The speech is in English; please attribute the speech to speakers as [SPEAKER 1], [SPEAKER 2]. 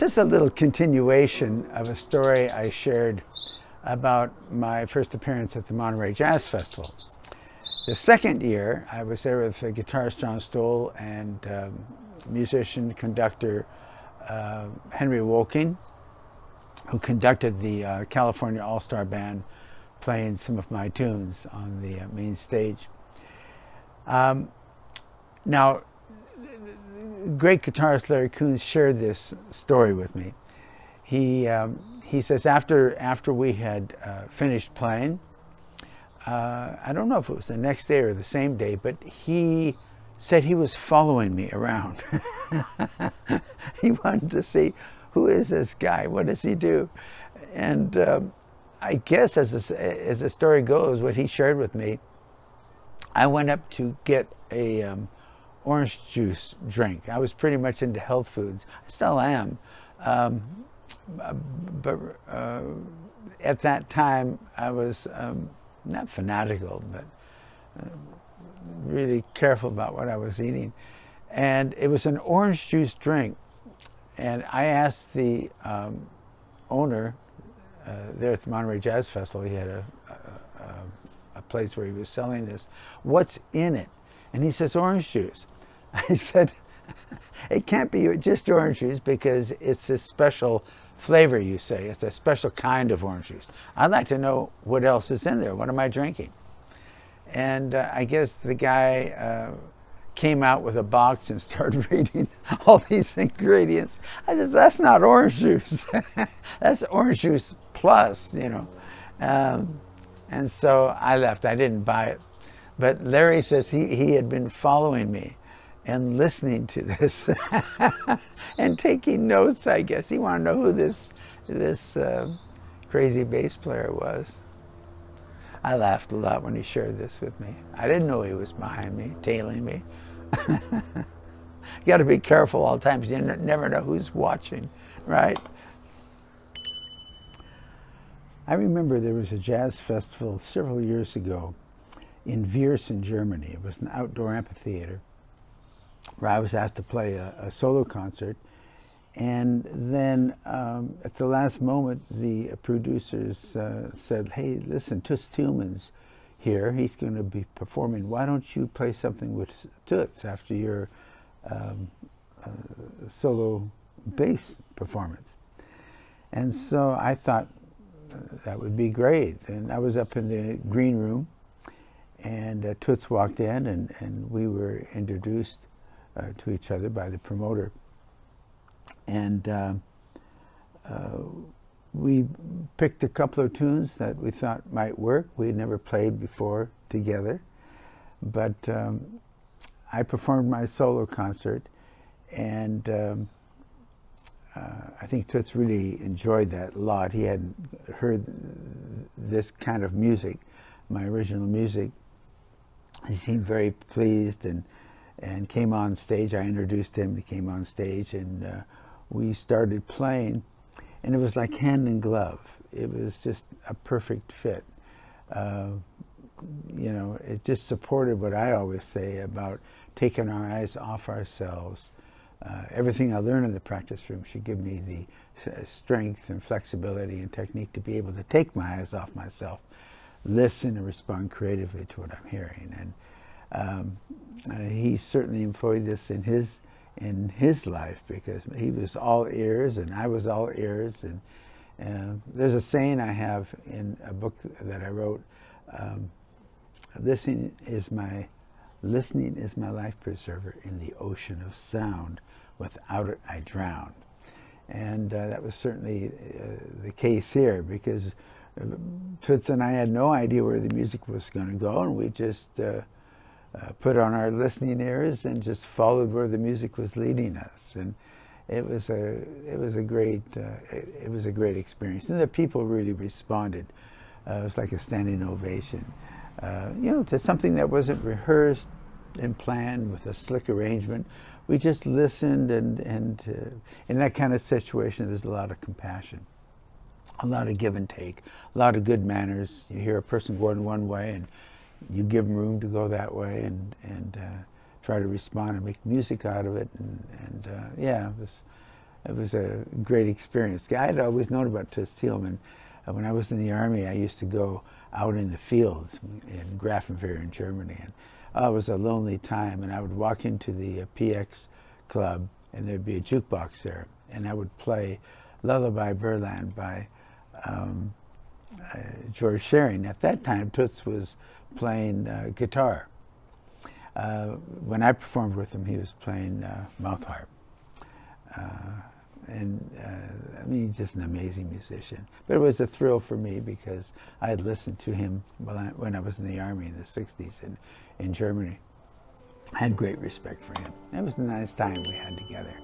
[SPEAKER 1] is a little continuation of a story I shared about my first appearance at the Monterey Jazz Festival. The second year, I was there with the guitarist John Stoll and musician, conductor Henry Wolking, who conducted the California All-Star Band, playing some of my tunes on the main stage. Now, great guitarist Larry Coons shared this story with me. He says after we had finished playing, I don't know if it was the next day or the same day, but he said he was following me around. He wanted to see, who is this guy? What does he do? And I guess as the story goes, what he shared with me, I went up to get a orange juice drink. I was pretty much into health foods. I still am. But at that time, I was not fanatical, but really careful about what I was eating. And it was an orange juice drink. And I asked the owner there at the Monterey Jazz Festival, he had a place where he was selling this, what's in it? And he says, orange juice. I said, it can't be just orange juice because it's this special flavor, you say. It's a special kind of orange juice. I'd like to know what else is in there. What am I drinking? And I guess the guy came out with a box and started reading all these ingredients. I said, that's not orange juice. That's orange juice plus, you know. And so I left. I didn't buy it. But Larry says he had been following me and listening to this and taking notes, I guess. He wanted to know who this crazy bass player was. I laughed a lot when he shared this with me. I didn't know he was behind me, tailing me. You got to be careful all the time because you never know who's watching, right? I remember there was a jazz festival several years ago in Viersen, Germany. It was an outdoor amphitheater where I was asked to play a solo concert. And then at the last moment, the producers said, hey, listen, Toots Thielman's here. He's going to be performing. Why don't you play something with Toots after your solo bass performance? And so I thought that would be great. And I was up in the green room, and Toots walked in, and we were introduced to each other by the promoter. And we picked a couple of tunes that we thought might work. We had never played before together. But I performed my solo concert, and I think Toots really enjoyed that a lot. He hadn't heard this kind of music, my original music. He seemed very pleased and came on stage. I introduced him. He came on stage, and we started playing, and it was like hand in glove. It was just a perfect fit. You know, it just supported what I always say about taking our eyes off ourselves. Everything I learned in the practice room should give me the strength and flexibility and technique to be able to take my eyes off myself, listen and respond creatively to what I'm hearing. And he certainly employed this in his life because he was all ears and I was all ears. And there's a saying I have in a book that I wrote, listening is my life preserver in the ocean of sound. Without it, I drown. And that was certainly the case here because Toots and I had no idea where the music was going to go, and we just put on our listening ears and just followed where the music was leading us. And it was a great experience. And the people really responded. It was like a standing ovation. You know, to something that wasn't rehearsed and planned with a slick arrangement. We just listened, and in that kind of situation, there's a lot of compassion, a lot of give and take, a lot of good manners. You hear a person going one way, and you give them room to go that way, and try to respond and make music out of it. And yeah, it was a great experience. I had always known about Toots Thielemans. When I was in the Army, I used to go out in the fields in Grafenwehr in Germany, and it was a lonely time, and I would walk into the PX club, and there'd be a jukebox there, and I would play Lullaby Berland by George Shearing. At that time, Toots was playing guitar. When I performed with him, he was playing mouth harp. I mean, he's just an amazing musician. But it was a thrill for me because I had listened to him when I was in the Army in the 60s in Germany. I had great respect for him. It was a nice time we had together.